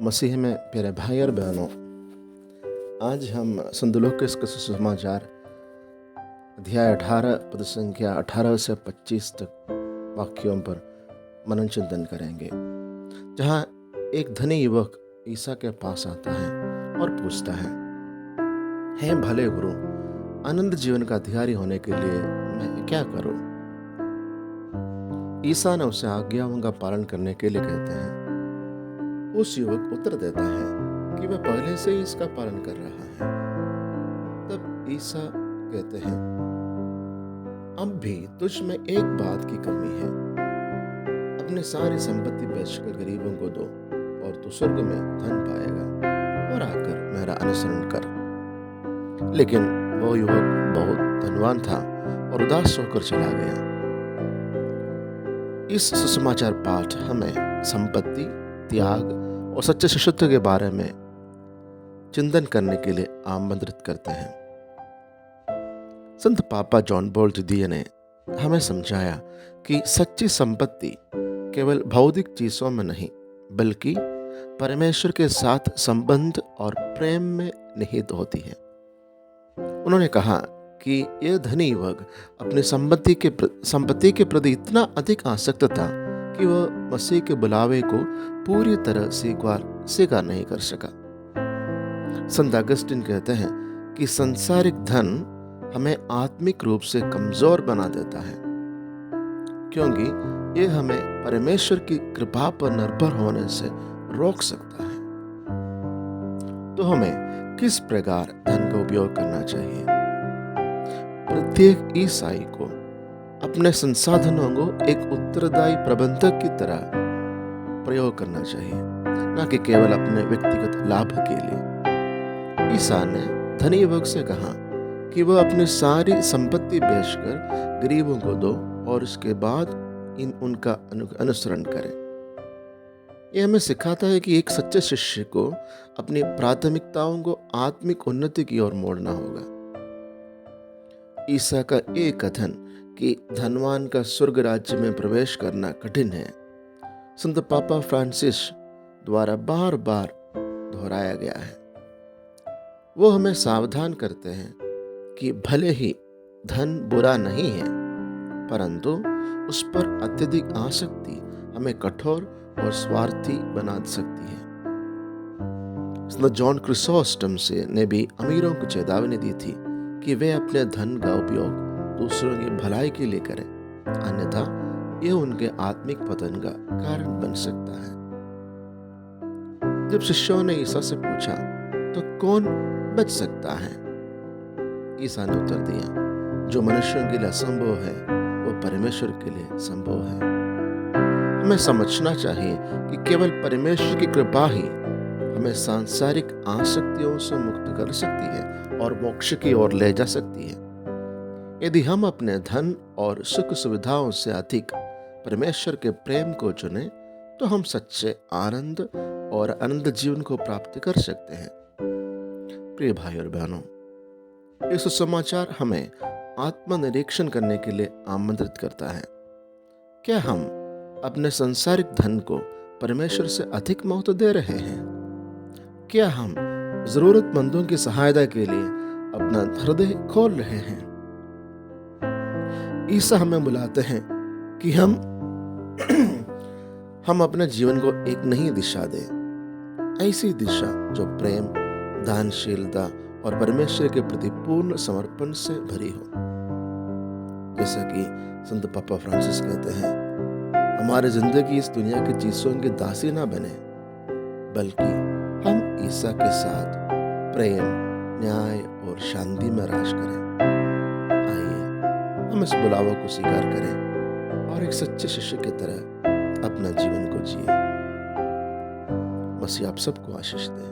मसीह में प्यारे भाई और बहनों, आज हम संत लूकास का सुसमाचार अध्याय 18 पद संख्या 18 से 25 तक वाक्यों पर मनन चिंतन करेंगे, जहाँ एक धनी युवक ईसा के पास आता है और पूछता है, हे भले गुरु, आनंद जीवन का अधिकारी होने के लिए मैं क्या करूं? ईसा ने उसे आज्ञाओं का पालन करने के लिए कहते हैं। उस युवक उत्तर देता है कि वह पहले से ही इसका पालन कर रहा है। तब ईसा कहते हैं, अब भी तुझ में एक बात की कमी है। अपने सारी संपत्ति बेचकर गरीबों को दो और तू स्वर्ग में धन पाएगा और आकर मेरा अनुसरण कर। लेकिन वो युवक बहुत धनवान था और उदास होकर चला गया। इस सुसमाचार पाठ हमें संपत्ति, त्याग और सच्चे शिष्यत्व के बारे में चिंतन करने के लिए आमंत्रित करते हैं। संत पापा जॉन पॉल द्वितीय ने हमें समझाया कि सच्ची संपत्ति केवल भौतिक चीजों में नहीं, बल्कि परमेश्वर के साथ संबंध और प्रेम में निहित होती है। उन्होंने कहा कि यह धनी युवक अपनी संपत्ति के प्रति इतना अधिक आसक्त था कि वह मसीह के बुलावे को पूरी तरह स्वीकार नहीं कर सका। संत अगस्टिन कहते हैं कि सांसारिक धन हमें आत्मिक रूप से कमजोर बना देता है, क्योंकि यह हमें परमेश्वर की कृपा पर निर्भर होने से रोक सकता है। तो हमें किस प्रकार धन का उपयोग करना चाहिए? प्रत्येक ईसाई को अपने संसाधनों को एक उत्तरदायी प्रबंधक की तरह प्रयोग करना चाहिए, न कि केवल अपने व्यक्तिगत लाभ के लिए। ईसा ने धनी युवक से कहा कि वह अपनी सारी संपत्ति बेचकर गरीबों को दो और उसके बाद उनका अनुसरण करे। यह हमें सिखाता है कि एक सच्चे शिष्य को अपनी प्राथमिकताओं को आत्मिक उन्नति की ओर मोड़ना होगा। ईसा का एक कथन कि धनवान का स्वर्ग राज्य में प्रवेश करना कठिन है, संत पापा फ्रांसिस द्वारा बार बार दोहराया गया है। वो हमें सावधान करते हैं कि भले ही धन बुरा नहीं है, परंतु उस पर अत्यधिक आसक्ति हमें कठोर और स्वार्थी बना सकती है। संत जॉन क्रिसोस्टम ने भी अमीरों को चेतावनी दी थी कि वे अपने धन का उपयोग दूसरों की भलाई के लिए करें, अन्यथा यह उनके आत्मिक पतन का कारण बन सकता है। जब शिष्यों ने ईसा से पूछा, तो कौन बच सकता है? ईसा ने उत्तर दिया, जो मनुष्यों के लिए असंभव है वो परमेश्वर के लिए संभव है। हमें समझना चाहिए कि केवल परमेश्वर की कृपा ही हमें सांसारिक आसक्तियों से मुक्त कर सकती है और मोक्ष की ओर ले जा सकती है। यदि हम अपने धन और सुख सुविधाओं से अधिक परमेश्वर के प्रेम को चुनें, तो हम सच्चे आनंद और अनंत जीवन को प्राप्त कर सकते हैं। प्रिय भाई और बहनों, यह सुसमाचार हमें आत्मनिरीक्षण करने के लिए आमंत्रित करता है। क्या हम अपने सांसारिक धन को परमेश्वर से अधिक महत्व दे रहे हैं? क्या हम जरूरतमंदों की सहायता के लिए अपना हृदय खोल रहे हैं? ईसा हमें बुलाते हैं कि हम अपने जीवन को एक नई दिशा दें, ऐसी दिशा जो प्रेम, दानशीलता और परमेश्वर के प्रति पूर्ण समर्पण से भरी हो। जैसा कि संत पापा फ्रांसिस कहते हैं, हमारी जिंदगी इस दुनिया की चीजों की दासी ना बने, बल्कि हम ईसा के साथ प्रेम, न्याय और शांति में राज करें। आइए हम इस बुलावा को स्वीकार करें और एक सच्चे शिष्य की तरह अपना जीवन को जिए। मसीह आप सबको आशीष दे।